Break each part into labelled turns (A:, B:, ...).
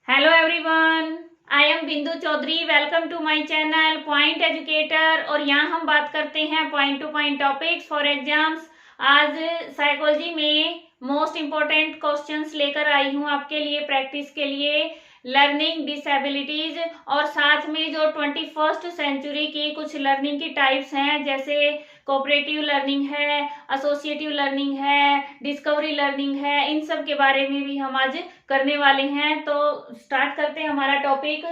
A: Hello everyone, I am Bindu Chaudhary. Welcome to my channel point educator. और यहाँ हम बात करते हैं point to point topics for exams. आज साइकोलॉजी में मोस्ट इम्पोर्टेंट क्वेश्चंस लेकर आई हूँ आपके लिए प्रैक्टिस के लिए, लर्निंग डिसेबिलिटीज और साथ में जो 21st सेंचुरी की कुछ लर्निंग की टाइप्स हैं, जैसे कोऑपरेटिव लर्निंग है, एसोसिएटिव लर्निंग है, डिस्कवरी लर्निंग है, इन सब के बारे में भी हम आज करने वाले हैं। तो स्टार्ट करते हैं हमारा टॉपिक।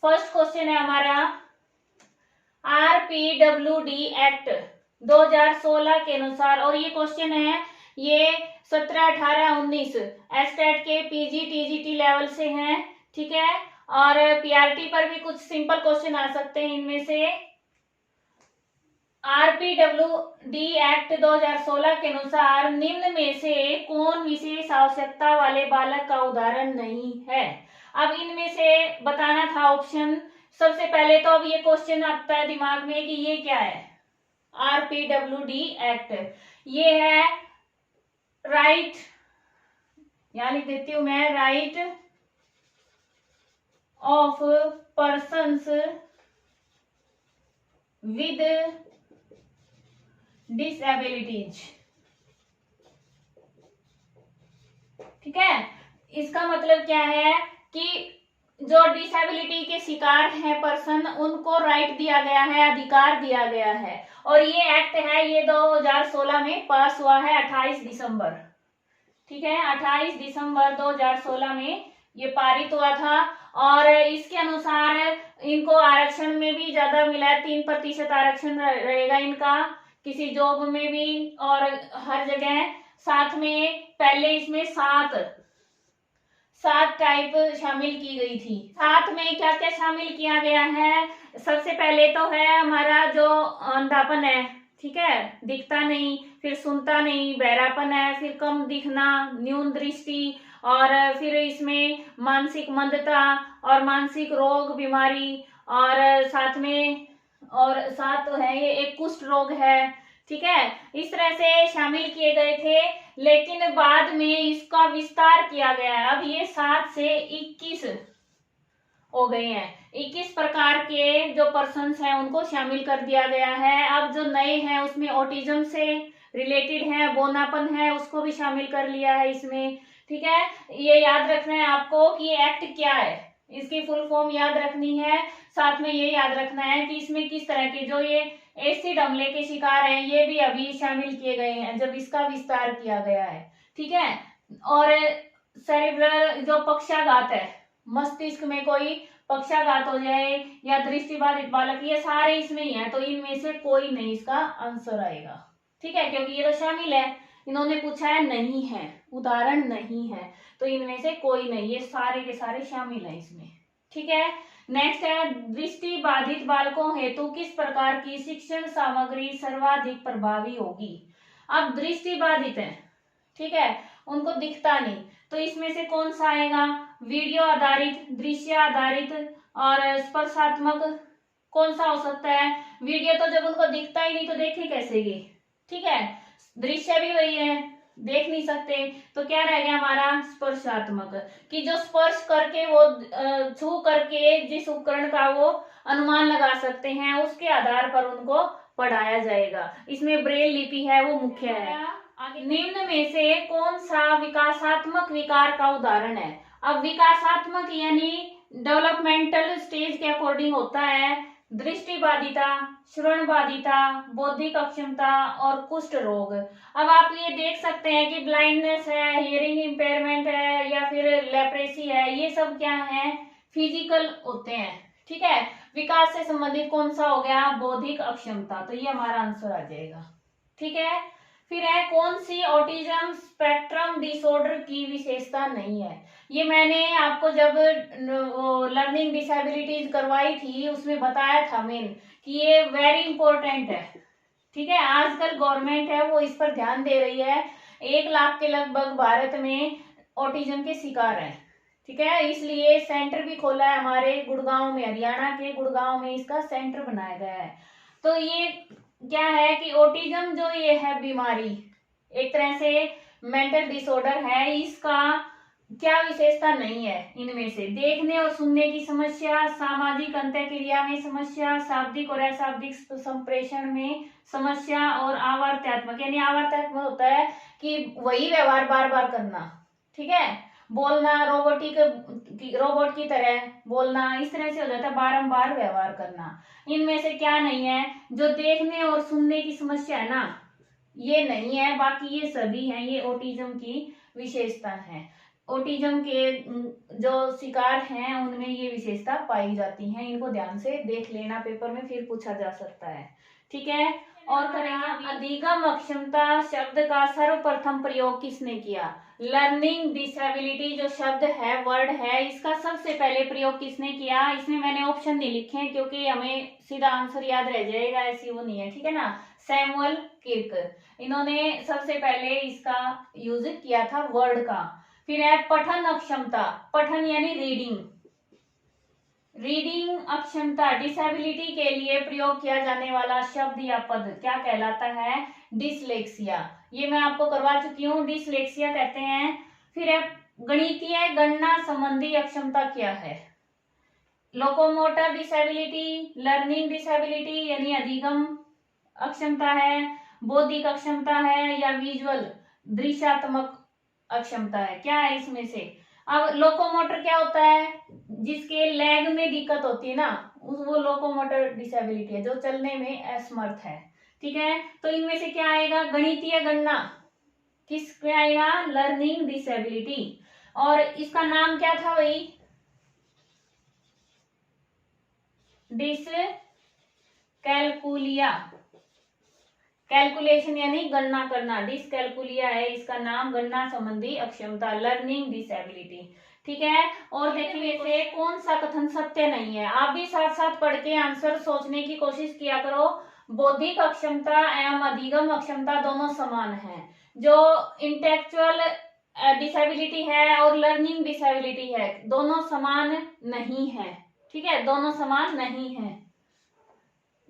A: फर्स्ट क्वेश्चन है हमारा, RPWD एक्ट 2016 के अनुसार, और ये क्वेश्चन है ये 17, 18, 19 एस्टेट के PG TGT लेवल से हैं, ठीक है। और PRT पर भी कुछ सिंपल क्वेश्चन आ सकते हैं इनमें से। RPWD एक्ट 2016 के अनुसार निम्न में से कौन विशेष आवश्यकता वाले बालक का उदाहरण नहीं है। अब इनमें से बताना था ऑप्शन। सबसे पहले तो अब ये क्वेश्चन आता है दिमाग में कि ये क्या है। RPWD एक्ट ये है राइट, यहां लिख देती हूं मैं, right of persons with disabilities, ठीक है। इसका मतलब क्या है कि जो डिसेबिलिटी के शिकार हैं पर्सन, उनको राइट दिया गया है, अधिकार दिया गया है। और ये एक्ट है, ये 2016 में पास हुआ है, 28 दिसंबर, ठीक है। 28 दिसंबर 2016 में ये पारित हुआ था। और इसके अनुसार इनको आरक्षण में भी ज्यादा मिला है, 3% आरक्षण रहेगा इनका किसी जॉब में भी और हर जगह। साथ में पहले इसमें सात टाइप शामिल की गई थी। साथ में क्या क्या शामिल किया गया है, सबसे पहले तो है हमारा जो अंधापन है, ठीक है, दिखता नहीं, फिर सुनता नहीं, बहरापन है, फिर कम दिखना, न्यून दृष्टि, और फिर इसमें मानसिक मंदता और मानसिक रोग बीमारी, और साथ में और साथ है ये एक कुष्ठ रोग है, ठीक है। इस तरह से शामिल किए गए थे, लेकिन बाद में इसका विस्तार किया गया है। अब ये 7 से 21 हो गए हैं। 21 प्रकार के जो पर्सन्स हैं उनको शामिल कर दिया गया है। अब जो नए हैं उसमें ऑटिज्म से रिलेटेड है, बोनापन है, उसको भी शामिल कर लिया है इसमें, ठीक है। ये याद रखना है आपको कि ये एक्ट क्या है, इसकी फुल फॉर्म याद रखनी है। साथ में ये याद रखना है कि इसमें किस तरह के जो ये एसिड हमले के शिकार हैं ये भी अभी शामिल किए गए हैं जब इसका विस्तार किया गया है, ठीक है। और सेरिब्रल जो पक्षाघात है, मस्तिष्क में कोई पक्षाघात हो जाए या दृष्टिबाधित बालक, ये सारे इसमें ही है। तो इनमें से कोई नहीं इसका आंसर आएगा, ठीक है, क्योंकि ये तो शामिल है। इन्होंने पूछा है नहीं है, उदाहरण नहीं है, तो इनमें से कोई नहीं, ये सारे के सारे शामिल है इसमें, ठीक है। नेक्स्ट है, दृष्टि बाधित बालकों हेतु किस प्रकार की शिक्षण सामग्री सर्वाधिक प्रभावी होगी। अब दृष्टि बाधित है, ठीक है, उनको दिखता नहीं, तो इसमें से कौन सा आएगा। वीडियो आधारित, दृश्य आधारित और स्पर्शात्मक, कौन सा हो सकता है। वीडियो तो जब उनको दिखता ही नहीं तो देखे कैसे गे, ठीक है। दृश्य भी वही है, देख नहीं सकते, तो क्या रह गया हमारा स्पर्शात्मक, कि जो स्पर्श करके वो छू करके जिस उपकरण का वो अनुमान लगा सकते हैं उसके आधार पर उनको पढ़ाया जाएगा। इसमें ब्रेल लिपि है वो मुख्य है। निम्न में से कौन सा विकासात्मक विकार का उदाहरण है। अब विकासात्मक यानी डेवलपमेंटल स्टेज के अकॉर्डिंग होता है दृष्टि बाधिता, श्रवण बाधिता, बौद्धिक अक्षमता और कुष्ठ रोग। अब आप ये देख सकते हैं कि ब्लाइंडनेस है, हियरिंग इम्पेयरमेंट है, या फिर लेप्रेसी है, ये सब क्या है, फिजिकल होते हैं, ठीक है। विकास से संबंधित कौन सा हो गया, बौद्धिक अक्षमता, तो ये हमारा आंसर आ जाएगा, ठीक है। फिर है, कौन सी ऑटिज्म स्पेक्ट्रम डिसऑर्डर की विशेषता नहीं है। ये मैंने आपको जब लर्निंग डिसेबिलिटीज करवाई थी उसमें बताया था मेन कि ये वेरी इंपॉर्टेंट है, ठीक है। आजकल गवर्नमेंट है वो इस पर ध्यान दे रही है। 1 लाख के लगभग भारत में ऑटिज्म के शिकार हैं, ठीक है। इसलिए सेंटर भी खोला है हमारे गुड़गांव में, हरियाणा के गुड़गांव में इसका सेंटर बनाया गया है। तो ये क्या है कि ऑटिज्म जो ये है बीमारी, एक तरह से मेंटल डिसऑर्डर है, इसका क्या विशेषता नहीं है इनमें से? देखने और सुनने की समस्या, सामाजिक अंतःक्रिया में समस्या, शाब्दिक और अशाब्दिक संप्रेषण में समस्या, और आवर्त्यात्मक, यानी आवर्त्यात्मक होता है कि वही व्यवहार बार बार करना, ठीक है, बोलना, रोबोट की तरह बोलना, इस तरह से हो जाता है, बारंबार व्यवहार करना। इनमें से क्या नहीं है? जो देखने और सुनने की समस्या है ना, ये नहीं है, बाकी ये सभी हैं, ये ऑटिज्म की विशेषता है। ऑटिज्म के जो शिकार हैं उनमें ये विशेषता पाई जाती है। इनको ध्यान से देख लेना, पेपर में फिर पूछा जा सकता है, ठीक है। और करेंगे, अधिगम अक्षमता शब्द का सर्वप्रथम प्रयोग किसने किया? लर्निंग डिसेबिलिटी जो शब्द है, वर्ड है, इसका सबसे पहले प्रयोग किसने किया? इसमें मैंने ऑप्शन नहीं लिखे हैं क्योंकि हमें सीधा आंसर याद रह जाएगा, ऐसी वो नहीं है, ठीक है ना। सैमुअल किर्क, इन्होंने सबसे पहले इसका यूज किया था, वर्ड का। फिर है पठन अक्षमता, पठन यानी रीडिंग, रीडिंग अक्षमता, डिसेबिलिटी के लिए प्रयोग किया जाने वाला शब्द या पद क्या कहलाता है? डिसलेक्सिया। ये मैं आपको करवा चुकी हूँ, डिसलेक्सिया कहते हैं। फिर है गणितीय गणना संबंधी अक्षमता क्या है? लोकोमोटर डिसेबिलिटी, लर्निंग डिसेबिलिटी यानी अधिगम अक्षमता है, बौद्धिक अक्षमता है, या विजुअल दृश्यात्मक अक्षमता है? क्या है इसमें से? अब लोकोमोटर क्या होता है? जिसके लेग में दिक्कत होती है ना, वो लोकोमोटर डिसेबिलिटी है, जो चलने में असमर्थ है, ठीक है। तो इनमें से क्या आएगा? गणितीय गणना किस में आएगा? Learning disability. और इसका नाम क्या था भाई? डिसकैलकुलिया, कैलकुलेशन यानी गणना करना, डिसकैलकुलिया है इसका नाम, गणना संबंधी अक्षमता, लर्निंग डिसेबिलिटी, ठीक है। और देखिए से कौन सा कथन सत्य नहीं है? आप भी साथ साथ पढ़ के आंसर सोचने की कोशिश किया करो। बौद्धिक अक्षमता एवं अधिगम अक्षमता दोनों समान है। जो इंटेलेक्चुअल डिसेबिलिटी है और लर्निंग डिसेबिलिटी है, दोनों समान नहीं है, ठीक है, दोनों समान नहीं है।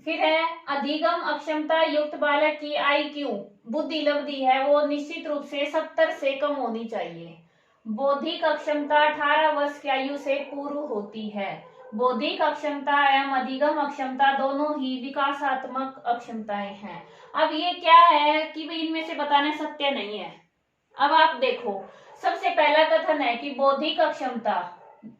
A: फिर है अधिगम अक्षमता युक्त बालक की IQ, बुद्धि लब्धि है, वो निश्चित रूप से 70 से कम होनी चाहिए। बौद्धिक अक्षमता 18 वर्ष की आयु से पूर्व होती है। बौद्धिक अक्षमता एवं अधिगम अक्षमता दोनों ही विकासात्मक अक्षमताएं हैं। अब ये क्या है कि भाई इनमें से बताना सत्य नहीं है। अब आप देखो, सबसे पहला कथन है कि बौद्धिक अक्षमता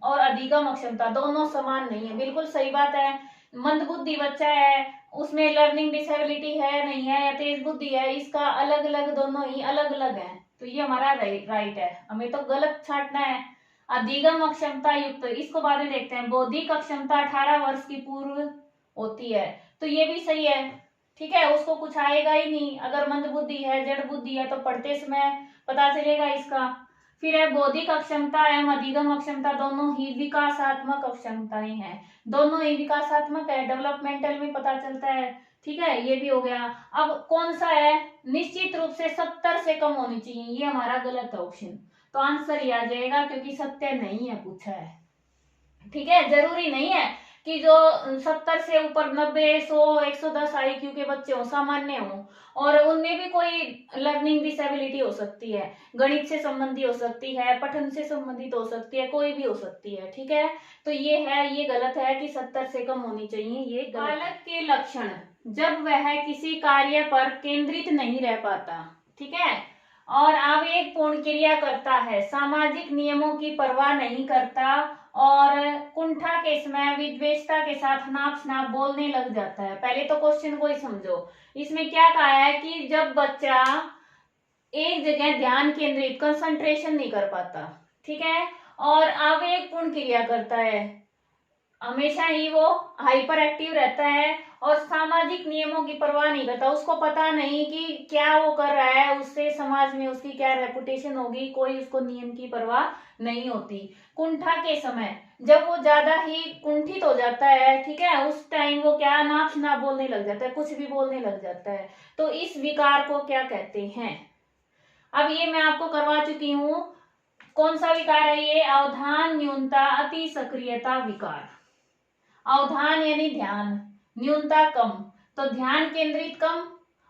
A: और अधिगम अक्षमता दोनों समान नहीं है, बिल्कुल सही बात है। मंदबुद्धि बच्चा है, उसमें लर्निंग डिसेबिलिटी है नहीं है, या तेज बुद्धि है, इसका अलग अलग, दोनों ही अलग अलग है, तो ये हमारा राइट है, हमें तो गलत छांटना है। अधिगम अक्षमता युक्त, इसको बाद में देखते हैं। बौद्धिक अक्षमता 18 वर्ष की पूर्व होती है, तो ये भी सही है, ठीक है, उसको कुछ आएगा ही नहीं। अगर मंद बुद्धि है, जड़ बुद्धि है, तो पढ़ते समय पता चलेगा इसका। फिर है बौद्धिक अक्षमता एवं अधिगम अक्षमता दोनों ही विकासात्मक अक्षमताएं हैं, दोनों ही विकासात्मक है, डेवलपमेंटल में पता चलता है, ठीक है, ये भी हो गया। अब कौन सा है? निश्चित रूप से 70 से कम होनी चाहिए, ये हमारा गलत है ऑप्शन, तो आंसर ही आ जाएगा क्योंकि सत्य नहीं है पूछा है, ठीक है। जरूरी नहीं है कि जो 70 से ऊपर 90, 100, 110 IQ के बच्चे हो, सामान्य हो, और उनमें भी कोई लर्निंग डिसेबिलिटी हो सकती है, गणित से संबंधी हो सकती है, पठन से संबंधित हो सकती है, कोई भी हो सकती है, ठीक है। तो ये है, ये गलत है कि 70 से कम होनी चाहिए, ये गलत। बालक के लक्षण, जब वह किसी कार्य पर केंद्रित नहीं रह पाता, ठीक है, और आवेगपूर्ण क्रिया करता है, सामाजिक नियमों की परवाह नहीं करता, और कुंठा के समय विद्वेषता के साथ नाप शनाप बोलने लग जाता है। पहले तो क्वेश्चन को ही समझो, इसमें क्या कहा है कि जब बच्चा एक जगह ध्यान केंद्रित, कंसंट्रेशन नहीं कर पाता, ठीक है, और आवेगपूर्ण क्रिया करता है, हमेशा ही वो हाइपर एक्टिव रहता है, और सामाजिक नियमों की परवाह नहीं करता, उसको पता नहीं कि क्या वो कर रहा है, उससे समाज में उसकी क्या रेपुटेशन होगी, कोई उसको नियम की परवाह नहीं होती। कुंठा के समय, जब वो ज्यादा ही कुंठित हो जाता है, ठीक है, उस टाइम वो क्या नाप शनाप बोलने लग जाता है, कुछ भी बोलने लग जाता है, तो इस विकार को क्या कहते हैं? अब ये मैं आपको करवा चुकी हूं, कौन सा विकार है ये? अवधान न्यूनता अति सक्रियता विकार। अवधान यानी ध्यान, न्यूनता कम, तो ध्यान केंद्रित कम,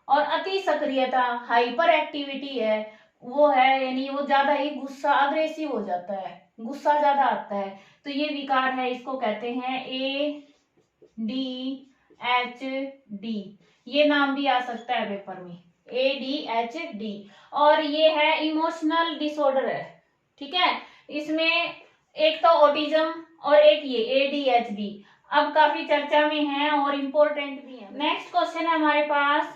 A: और अति सक्रियता हाइपर एक्टिविटी है, वो है, यानी वो ज्यादा ही गुस्सा, अग्रेसिव हो जाता है, गुस्सा ज्यादा आता है, तो ये विकार है, इसको कहते हैं ADHD। ये नाम भी आ सकता है पेपर में, ADHD। और ये है इमोशनल डिसऑर्डर है, ठीक है। इसमें एक तो ऑटिज्म और एक ये ADHD अब काफी चर्चा में है और इम्पोर्टेंट भी है। नेक्स्ट क्वेश्चन है हमारे पास,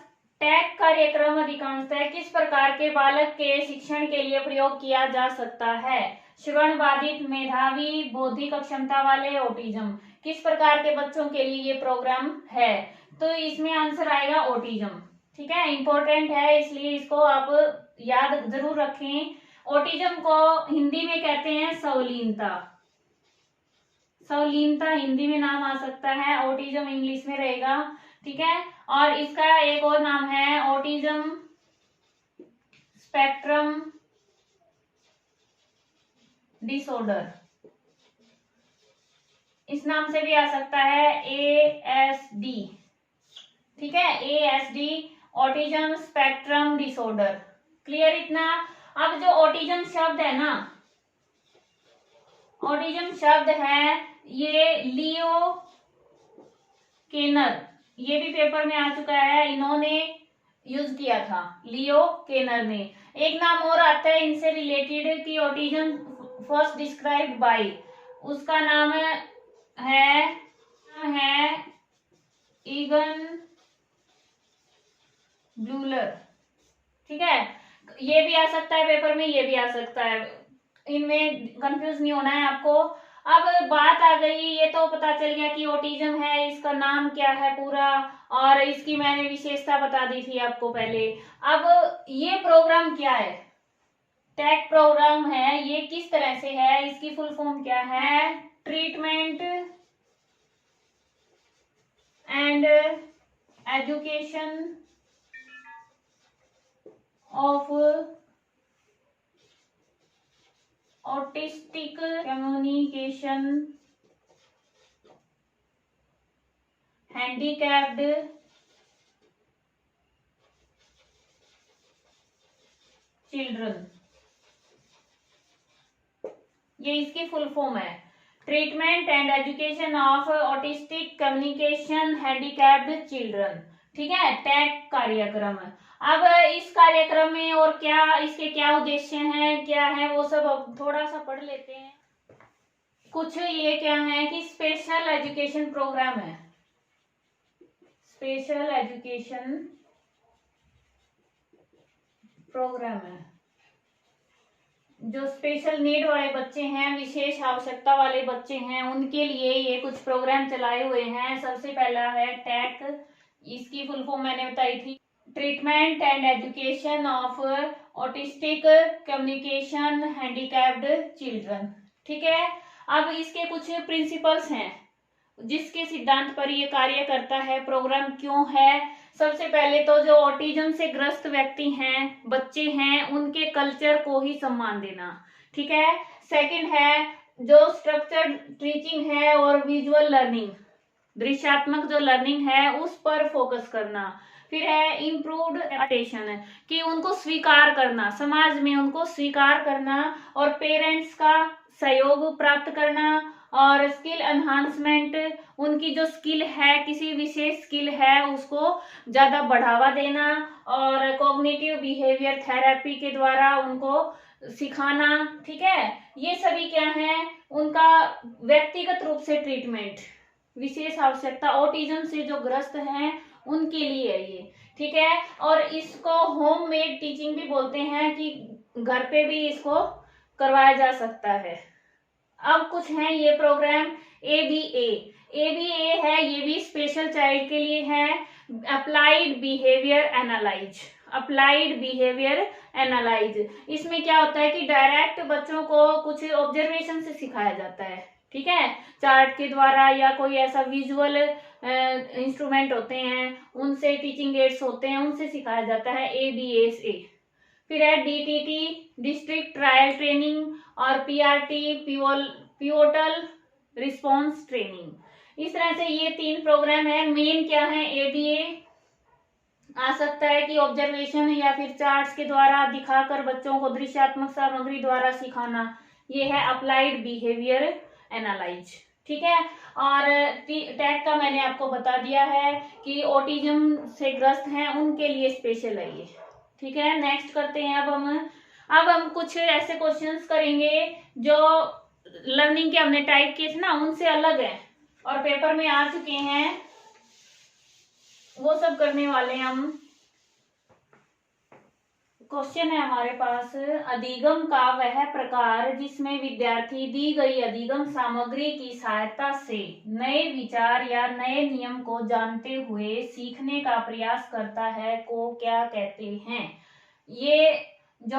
A: टैग कार्यक्रम अधिकांशतः किस प्रकार के बालक के शिक्षण के लिए प्रयोग किया जा सकता है? श्रवण बाधित, मेधावी, बौद्धिक अक्षमता वाले, ऑटिज्म। किस प्रकार के बच्चों के लिए ये प्रोग्राम है? तो इसमें आंसर आएगा ऑटिज्म, ठीक है। इंपॉर्टेंट है इसलिए इसको आप याद जरूर रखें। ऑटिज्म को हिंदी में कहते हैं सवलीनता, सवलीनता हिंदी में नाम आ सकता है, ऑटिज्म इंग्लिश में रहेगा, ठीक है। और इसका एक और नाम है ऑटिज्म स्पेक्ट्रम डिसऑर्डर, इस नाम से भी आ सकता है ASD, ठीक है, ASD autism spectrum disorder. Clear इतना? अब जो ऑटिज्म शब्द है ना, ऑटिज्म शब्द है ये लियो केनर, ये भी पेपर में आ चुका है, इन्होंने यूज किया था, लियो केनर ने। एक नाम और आता है इनसे रिलेटेड कि ऑटिज्म फर्स्ट डिस्क्राइब्ड बाय, उसका नाम है ईगन ब्लूलर, ठीक है। ये भी आ सकता है पेपर में, ये भी आ सकता है, इनमें कंफ्यूज नहीं होना है आपको। अब बात आ गई, ये तो पता चल गया कि ऑटिज्म है, इसका नाम क्या है पूरा, और इसकी मैंने विशेषता बता दी थी आपको पहले। अब ये प्रोग्राम क्या है? टैग प्रोग्राम है, ये किस तरह से है, इसकी फुल फॉर्म क्या है? Treatment and education of autistic communication handicapped children, ये इसकी फुल फॉर्म है, treatment and education of autistic communication handicapped children, ठीक है, टैग कार्यक्रम। अब इस कार्यक्रम में और क्या, इसके क्या उद्देश्य हैं, क्या है वो सब अब थोड़ा सा पढ़ लेते हैं। कुछ ये क्या है कि स्पेशल एजुकेशन प्रोग्राम है, स्पेशल एजुकेशन प्रोग्राम है, जो स्पेशल नीड वाले बच्चे हैं, विशेष आवश्यकता वाले बच्चे हैं, उनके लिए ये कुछ प्रोग्राम चलाए हुए हैं। सबसे पहला है टैग, इसकी फुल फॉर्म मैंने बताई थी, treatment and education of autistic communication handicapped children, ठीक है। अब इसके कुछ प्रिंसिपल्स हैं जिसके सिद्धांत पर ये कार्य करता है, प्रोग्राम क्यों है। सबसे पहले तो जो ऑटिज्म से ग्रस्त व्यक्ति हैं, बच्चे हैं, उनके कल्चर को ही सम्मान देना, ठीक है। सेकंड है जो स्ट्रक्चर्ड टीचिंग है और विजुअल लर्निंग, दृश्यात्मक जो लर्निंग है उस पर फोकस करना। फिर है इम्प्रूव्ड अटेंशन, कि उनको स्वीकार करना, समाज में उनको स्वीकार करना, और पेरेंट्स का सहयोग प्राप्त करना, और स्किल एनहांसमेंट, उनकी जो स्किल है, किसी विशेष स्किल है उसको ज्यादा बढ़ावा देना, और कॉग्निटिव बिहेवियर थेरेपी के द्वारा उनको सिखाना, ठीक है। ये सभी क्या है, उनका व्यक्तिगत रूप से ट्रीटमेंट, विशेष आवश्यकता ऑटिज्म से जो ग्रस्त हैं उनके लिए है ये, ठीक है। और इसको होम मेड टीचिंग भी बोलते हैं, कि घर पे भी इसको करवाया जा सकता है। अब कुछ है ये प्रोग्राम ABA है, ये भी स्पेशल चाइल्ड के लिए है, applied behaviour analyse, applied behaviour analyse. इसमें क्या होता है कि डायरेक्ट बच्चों को कुछ ऑब्जर्वेशन से सिखाया जाता है, ठीक है, चार्ट के द्वारा, या कोई ऐसा विजुअल इंस्ट्रूमेंट होते हैं, उनसे, टीचिंग एड्स होते हैं, उनसे सिखाया जाता है, ABA। फिर है DTT डिस्ट्रिक्ट ट्रायल ट्रेनिंग, और PRT पिवोटल रिस्पॉन्स ट्रेनिंग। इस तरह से ये 3 प्रोग्राम है। मेन क्या है, ABA, आ सकता है कि ऑब्जर्वेशन या फिर चार्ट्स के द्वारा दिखाकर बच्चों को दृश्यात्मक सामग्री द्वारा सिखाना, ये है अप्लाइड बिहेवियर एनालाइज। ठीक है, और टैग का मैंने आपको बता दिया है कि ऑटिज्म से ग्रस्त हैं उनके लिए स्पेशल है ये। ठीक है, नेक्स्ट करते हैं। अब हम कुछ ऐसे क्वेश्चंस करेंगे जो लर्निंग के हमने टाइप किए थे ना, उनसे अलग है और पेपर में आ चुके हैं, वो सब करने वाले हैं हम। क्वेश्चन है हमारे पास, अधिगम का वह प्रकार जिसमें विद्यार्थी दी गई अधिगम सामग्री की सहायता से नए विचार या नए नियम को जानते हुए सीखने का प्रयास करता है को क्या कहते हैं। ये जो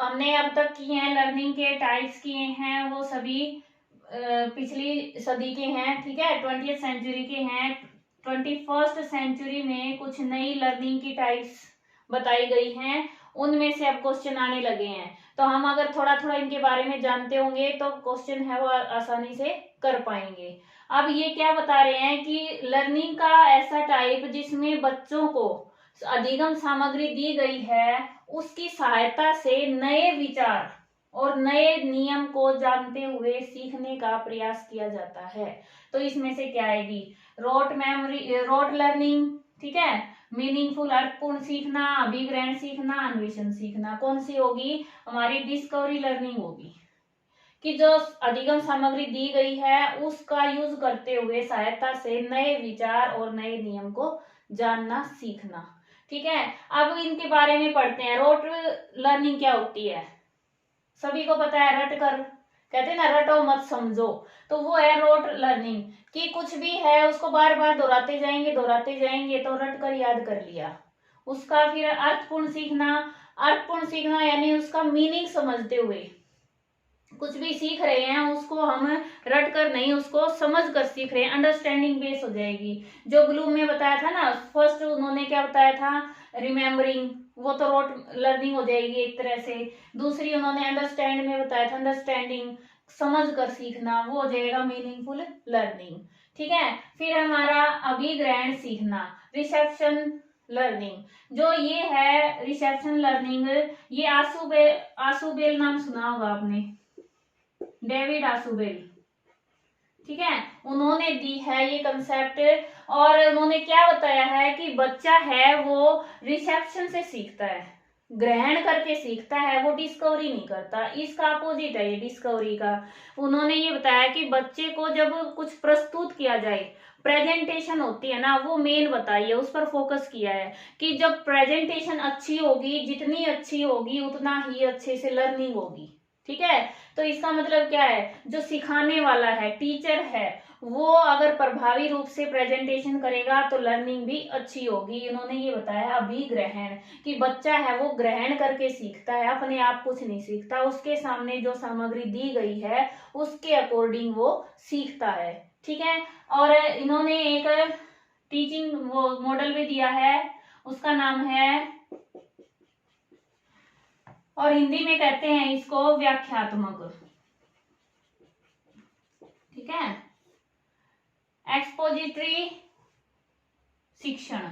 A: हमने अब तक किए हैं, लर्निंग के टाइप्स किए हैं, वो सभी पिछली सदी के हैं। ठीक है, 20वीं सेंचुरी के हैं। 21st सेंचुरी में कुछ नई लर्निंग की टाइप्स बताई गई हैं, उनमें से अब क्वेश्चन आने लगे हैं। तो हम अगर थोड़ा थोड़ा इनके बारे में जानते होंगे तो क्वेश्चन है वो आसानी से कर पाएंगे। अब ये क्या बता रहे हैं कि लर्निंग का ऐसा टाइप जिसमें बच्चों को अधिगम सामग्री दी गई है, उसकी सहायता से नए विचार और नए नियम को जानते हुए सीखने का प्रयास किया जाता है। तो इसमें से क्या आएगी, रोट मेमोरी, रोट लर्निंग, ठीक है, मीनिंगफुल अर्थपूर्ण सीखना, अभिग्रहण सीखना, अन्वेषण सीखना। कौन सी होगी, हमारी डिस्कवरी लर्निंग होगी, कि जो अधिगम सामग्री दी गई है उसका यूज करते हुए सहायता से नए विचार और नए नियम को जानना सीखना। ठीक है, अब इनके बारे में पढ़ते हैं। रोट लर्निंग क्या होती है, सभी को पता है, रट कर, कहते हैं ना, रटो मत समझो, तो वो है रोट लर्निंग, कि कुछ भी है उसको बार बार दोहराते जाएंगे तो रट कर याद कर लिया। उसका फिर अर्थपूर्ण सीखना, अर्थपूर्ण सीखना यानी उसका मीनिंग समझते हुए, कुछ भी सीख रहे हैं उसको हम रट कर नहीं, उसको समझ कर सीख रहे हैं, अंडरस्टैंडिंग बेस हो जाएगी। जो ब्लूम में बताया था ना, फर्स्ट उन्होंने क्या बताया था, रिमेम्बरिंग, वो तो रोट लर्निंग हो जाएगी एक तरह से। दूसरी उन्होंने अंडरस्टैंड में बताया था, अंडरस्टैंडिंग, समझ कर सीखना, वो हो जाएगा मीनिंगफुल लर्निंग। ठीक है, फिर हमारा अभिग्रहण सीखना, रिसेप्शन लर्निंग, जो ये है रिसेप्शन लर्निंग, ये आसुबेल नाम सुना होगा आपने, डेविड आसुबेल। ठीक है, उन्होंने दी है ये कंसेप्ट, और उन्होंने क्या बताया है कि बच्चा है वो रिसेप्शन से सीखता है, ग्रहण करके सीखता है, वो डिस्कवरी नहीं करता। इसका अपोजिट है ये डिस्कवरी का। उन्होंने ये बताया कि बच्चे को जब कुछ प्रस्तुत किया जाए, प्रेजेंटेशन होती है ना, वो मेन बताइए, उस पर फोकस किया है कि जब प्रेजेंटेशन अच्छी होगी, जितनी अच्छी होगी उतना ही अच्छे से लर्निंग होगी। ठीक है, तो इसका मतलब क्या है, जो सिखाने वाला है, टीचर है, वो अगर प्रभावी रूप से प्रेजेंटेशन करेगा तो लर्निंग भी अच्छी होगी। इन्होंने ये बताया अभिग्रहण, कि बच्चा है वो ग्रहण करके सीखता है, अपने आप कुछ नहीं सीखता, उसके सामने जो सामग्री दी गई है उसके अकॉर्डिंग वो सीखता है। ठीक है, और इन्होंने एक टीचिंग वो मॉडल भी दिया है, उसका नाम है, और हिंदी में कहते हैं इसको व्याख्यात्मक। ठीक है, एक्सपोजिटरी शिक्षण,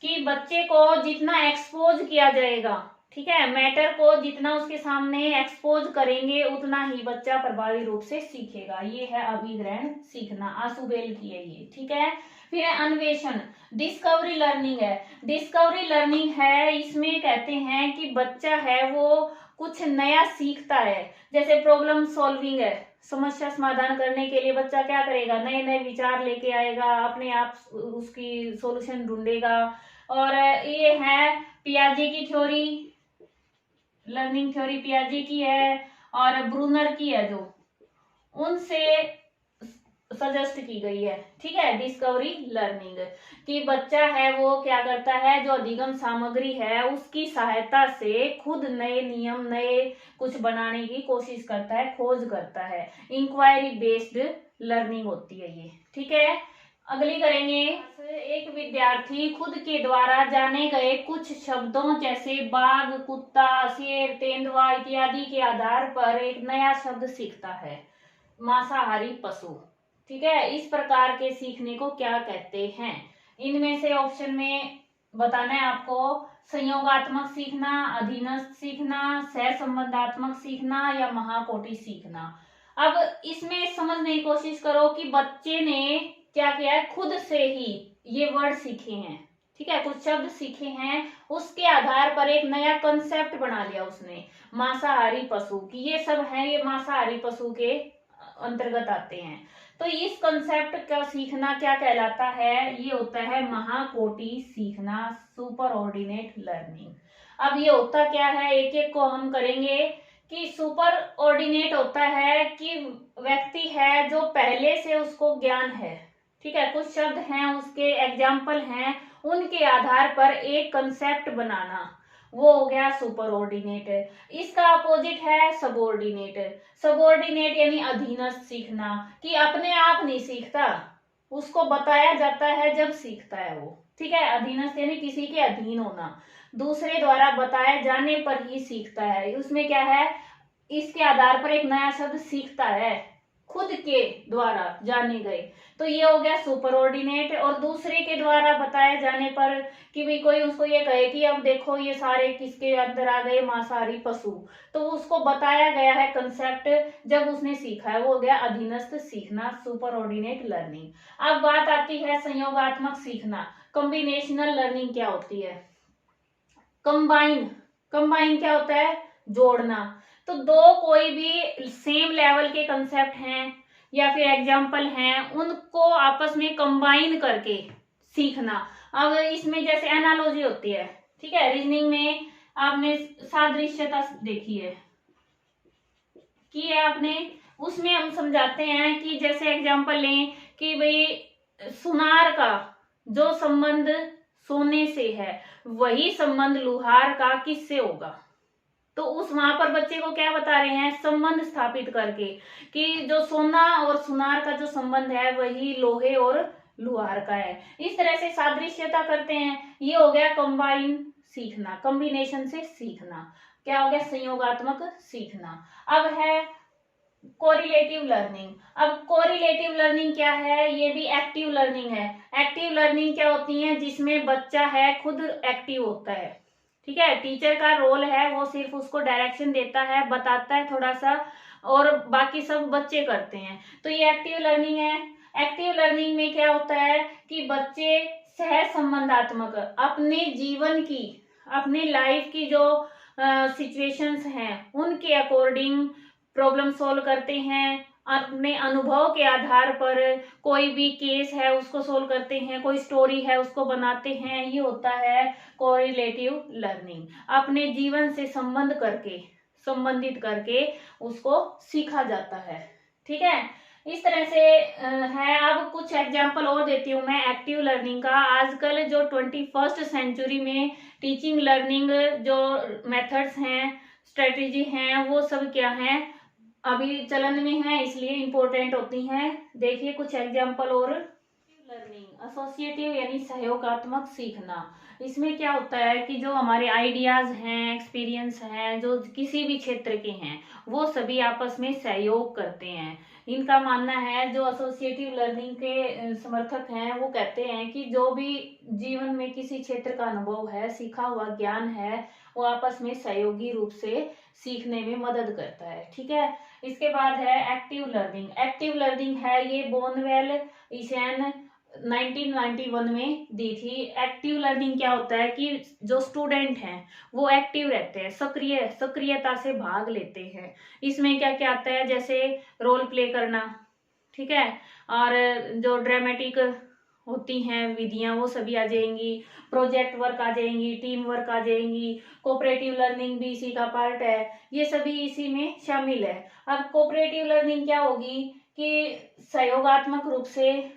A: कि बच्चे को जितना एक्सपोज किया जाएगा, ठीक है, मैटर को जितना उसके सामने एक्सपोज करेंगे उतना ही बच्चा प्रभावी रूप से सीखेगा। ये है अभिग्रहण सीखना, आसुबेल की है ये। ठीक है, फिर अन्वेषण, डिस्कवरी लर्निंग है। डिस्कवरी लर्निंग है, इसमें कहते हैं कि बच्चा है वो कुछ नया सीखता है, जैसे प्रॉब्लम सॉल्विंग है, समस्या समाधान करने के लिए बच्चा क्या करेगा, नए नए विचार लेके आएगा, अपने आप उसकी सॉल्यूशन ढूंढेगा। और ये है पियाजे की थ्योरी, लर्निंग थ्योरी पियाजे की है और ब्रूनर की है, जो उनसे सजेस्ट की गई है। ठीक है, डिस्कवरी लर्निंग, कि बच्चा है वो क्या करता है, जो अधिगम सामग्री है उसकी सहायता से खुद नए नियम, नए कुछ बनाने की कोशिश करता है, खोज करता है। इंक्वायरी बेस्ड लर्निंग होती है ये। ठीक है, अगली करेंगे, एक विद्यार्थी खुद के द्वारा जाने गए कुछ शब्दों जैसे बाघ, कुत्ता, शेर, तेंदुआ इत्यादि के आधार पर एक नया शब्द सीखता है। मांसाहारी पशु, ठीक है, इस प्रकार के सीखने को क्या कहते हैं? इनमें से ऑप्शन में बताना है आपको, संयोगात्मक सीखना, अधीनस्थ सीखना, सह संबंधात्मक सीखना या महाकोटि सीखना। अब इसमें समझने की कोशिश करो कि बच्चे ने क्या किया है, खुद से ही ये वर्ड सीखे हैं, ठीक है, कुछ शब्द सीखे हैं, उसके आधार पर एक नया कंसेप्ट बना लिया उसने, मांसाहारी पशु की ये सब है, ये मांसाहारी पशु के अंतर्गत आते हैं। तो इस कंसेप्ट का सीखना क्या कहलाता है? ये होता है महाकोटि सीखना, सुपर ऑर्डिनेट लर्निंग। अब ये होता क्या है, एक एक को हम करेंगे। कि सुपर ऑर्डिनेट होता है कि व्यक्ति है जो पहले से उसको ज्ञान है, ठीक है, कुछ शब्द हैं उसके एग्जाम्पल हैं, उनके आधार पर एक कंसेप्ट बनाना, वो हो गया सुपर ऑर्डिनेट। इसका अपोजिट है सबऑर्डिनेट। सबऑर्डिनेट यानी अधीनस्थ सीखना, कि अपने आप नहीं सीखता, उसको बताया जाता है जब सीखता है वो, ठीक है। अधीनस्थ यानी किसी के अधीन होना, दूसरे द्वारा बताए जाने पर ही सीखता है। उसमें क्या है, इसके आधार पर एक नया शब्द सीखता है खुद के द्वारा जाने गए, तो ये हो गया सुपर ऑर्डिनेट। और दूसरे के द्वारा बताए जाने पर, कि भाई कोई उसको ये कहे कि अब देखो ये सारे किसके अंदर आ गए, मांसाहारी पशु, तो उसको बताया गया है कंसेप्ट जब उसने सीखा है, वो हो गया अधीनस्थ सीखना, सुपर ऑर्डिनेट लर्निंग। अब बात आती है संयोगात्मक सीखना, कॉम्बिनेशनल लर्निंग क्या होती है? कंबाइन क्या होता है? जोड़ना। तो दो कोई भी सेम लेवल के कंसेप्ट हैं या फिर एग्जाम्पल हैं, उनको आपस में कंबाइन करके सीखना। अब इसमें जैसे एनालॉजी होती है, ठीक है, रीजनिंग में आपने सादृश्यता देखी है, की है आपने, उसमें हम समझाते हैं कि जैसे एग्जाम्पल लें कि भाई सुनार का जो संबंध सोने से है, वही संबंध लोहार का किससे होगा? तो उस वहां पर बच्चे को क्या बता रहे हैं, संबंध स्थापित करके, कि जो सोना और सुनार का जो संबंध है वही लोहे और लोहार का है। इस तरह से सादृश्यता करते हैं। ये हो गया कंबाइन सीखना, कॉम्बिनेशन से सीखना। क्या हो गया? संयोगात्मक सीखना। अब है कोरिलेटिव लर्निंग। अब कोरिलेटिव लर्निंग क्या है? ये भी एक्टिव लर्निंग है। एक्टिव लर्निंग क्या होती है? जिसमें बच्चा है खुद एक्टिव होता है, ठीक है, टीचर का रोल है वो सिर्फ उसको डायरेक्शन देता है, बताता है थोड़ा सा, और बाकी सब बच्चे करते हैं, तो ये एक्टिव लर्निंग है। एक्टिव लर्निंग में क्या होता है कि बच्चे सह संबंधात्मक अपने जीवन की, अपने लाइफ की जो सिचुएशंस हैं उनके अकॉर्डिंग प्रॉब्लम सोल्व करते हैं, अपने अनुभव के आधार पर कोई भी केस है उसको सोल्व करते हैं, कोई स्टोरी है उसको बनाते हैं। ये होता है कोरिलेटिव लर्निंग। अपने जीवन से संबंधित करके उसको सीखा जाता है, ठीक है। इस तरह से है। अब कुछ एग्जाम्पल और देती हूँ मैं एक्टिव लर्निंग का। आजकल जो 21st सेंचुरी में टीचिंग लर्निंग जो मेथड्स हैं, स्ट्रेटेजी हैं, वो सब क्या हैं, अभी चलन में है, इसलिए इंपॉर्टेंट होती हैं। देखिए कुछ एग्जाम्पल और। लर्निंग एसोसिएटिव यानी सहयोगात्मक सीखना। इसमें क्या होता है कि जो हमारे आइडियाज हैं, एक्सपीरियंस हैं, जो किसी भी क्षेत्र के हैं, वो सभी आपस में सहयोग करते हैं। इनका मानना है, जो एसोसिएटिव लर्निंग के समर्थक हैं वो कहते हैं कि जो भी जीवन में किसी क्षेत्र का अनुभव है, सीखा हुआ ज्ञान है, वो आपस में सहयोगी रूप से सीखने में मदद करता है, ठीक है। इसके बाद है एक्टिव लर्निंग। एक्टिव लर्निंग है ये बोनवेल इसेन 1991 में दी थी। एक्टिव लर्निंग क्या होता है कि जो स्टूडेंट हैं वो एक्टिव रहते हैं, सक्रियता से भाग लेते हैं। इसमें क्या क्या आता है, जैसे रोल प्ले करना, ठीक है, और जो ड्रामेटिक होती हैं विधियां वो सभी आ जाएंगी, प्रोजेक्ट वर्क आ जाएंगी, टीम वर्क आ जाएंगी, कोऑपरेटिव लर्निंग भी इसी का पार्ट है, ये सभी इसी में शामिल है। अब कोऑपरेटिव लर्निंग क्या होगी कि सहयोगात्मक रूप से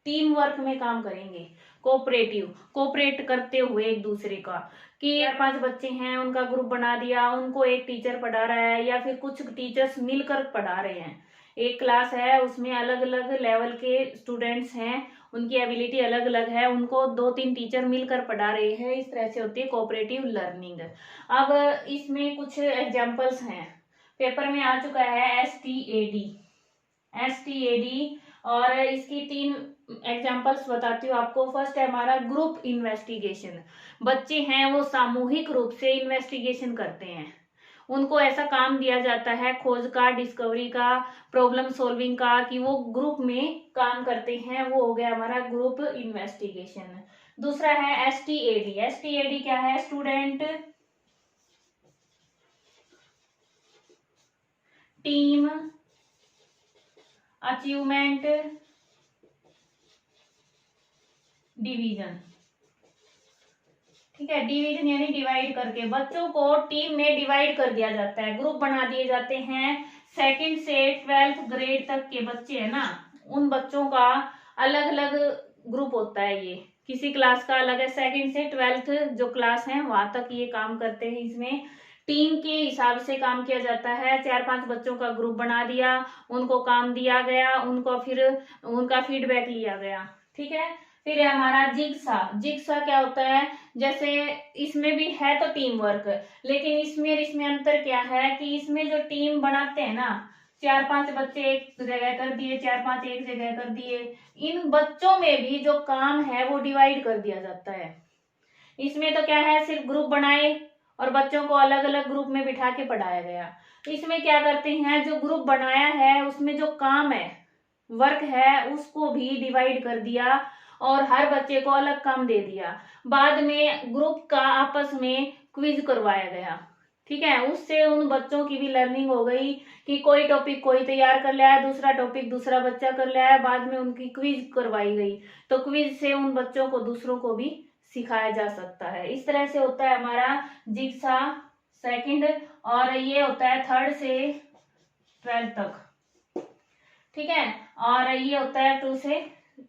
A: टीम वर्क में काम करेंगे, कोऑपरेट करते हुए एक दूसरे का, कि 4-5 बच्चे हैं, उनका ग्रुप बना दिया, उनको एक टीचर पढ़ा रहा है या फिर कुछ टीचर्स मिलकर पढ़ा रहे हैं। एक क्लास है, उसमें अलग अलग लेवल के स्टूडेंट्स हैं, उनकी एबिलिटी अलग अलग है, उनको 2-3 टीचर मिलकर पढ़ा रहे हैं। इस तरह से होती है कोऑपरेटिव लर्निंग। अब इसमें कुछ एग्जाम्पल्स हैं, पेपर में आ चुका है STAD और इसकी 3 एग्जाम्पल्स बताती हूँ आपको। फर्स्ट है हमारा ग्रुप इन्वेस्टिगेशन। बच्चे हैं वो सामूहिक रूप से इन्वेस्टिगेशन करते हैं, उनको ऐसा काम दिया जाता है खोज का, डिस्कवरी का, प्रॉब्लम सॉल्विंग का, कि वो ग्रुप में काम करते हैं, वो हो गया हमारा ग्रुप इन्वेस्टिगेशन। दूसरा है एसटीएडी। एसटीएडी क्या है? Student team achievement division. ठीक है, डिवीजन यानी डिवाइड करके, बच्चों को टीम में डिवाइड कर दिया जाता है, ग्रुप बना दिए जाते हैं। 2nd से 12th ग्रेड तक के बच्चे है ना, उन बच्चों का अलग अलग ग्रुप होता है। ये किसी क्लास का अलग है। 2nd से 12th जो क्लास है वहां तक ये काम करते हैं। इसमें टीम के हिसाब से काम किया जाता है। 4-5 बच्चों का ग्रुप बना दिया, उनको काम दिया गया, उनको फिर उनका फीडबैक लिया गया। ठीक है, फिर है हमारा जिग्सा। जिग्सा क्या होता है? जैसे इसमें भी है तो टीम वर्क, लेकिन इसमें अंतर क्या है कि इसमें जो टीम बनाते हैं ना, 4-5 बच्चे एक जगह कर दिए, 4-5 एक जगह कर दिए, इन बच्चों में भी जो काम है वो डिवाइड कर दिया जाता है। इसमें तो क्या है, सिर्फ ग्रुप बनाए और बच्चों को अलग अलग ग्रुप में बिठा के पढ़ाया गया। इसमें क्या करते हैं, जो ग्रुप बनाया है उसमें जो काम है, वर्क है, उसको भी डिवाइड कर दिया और हर बच्चे को अलग काम दे दिया। बाद में ग्रुप का आपस में क्विज करवाया गया। ठीक है, उससे उन बच्चों की भी लर्निंग हो गई कि कोई टॉपिक कोई तैयार कर लिया है, दूसरा टॉपिक दूसरा बच्चा कर लिया है, बाद में उनकी क्विज करवाई गई, तो क्विज से उन बच्चों को दूसरों को भी सिखाया जा सकता है। इस तरह से होता है हमारा जिग्सा 2nd, और ये होता है 3rd से 12th तक। ठीक है, और ये होता है 2 से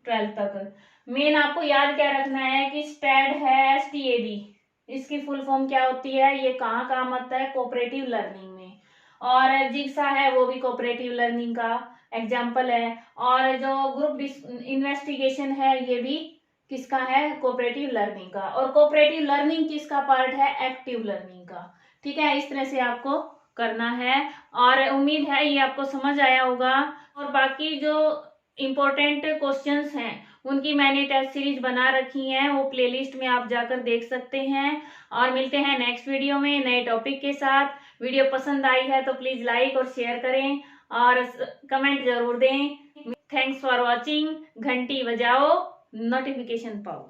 A: 12th तक। मेन आपको याद क्या रखना है कि स्टैड है एसटीएडी, इसकी फुल फॉर्म क्या होती है, ये कहाँ काम आता है? कोऑपरेटिव लर्निंग में। और जिग्सा है वो भी कोऑपरेटिव लर्निंग का एग्जाम्पल है। और जो ग्रुप इन्वेस्टिगेशन है ये भी किसका है? कोऑपरेटिव लर्निंग का। और कोऑपरेटिव लर्निंग किसका पार्ट है? एक्टिव लर्निंग का। ठीक है, इस तरह से आपको करना है, और उम्मीद है ये आपको समझ आया होगा। और बाकी जो इम्पोर्टेंट क्वेश्चंस हैं उनकी मैंने टेस्ट सीरीज बना रखी है, वो प्लेलिस्ट में आप जाकर देख सकते हैं। और मिलते हैं नेक्स्ट वीडियो में नए टॉपिक के साथ। वीडियो पसंद आई है तो प्लीज लाइक और शेयर करें और कमेंट जरूर दें। Thanks for watching. घंटी बजाओ, नोटिफिकेशन पाओ।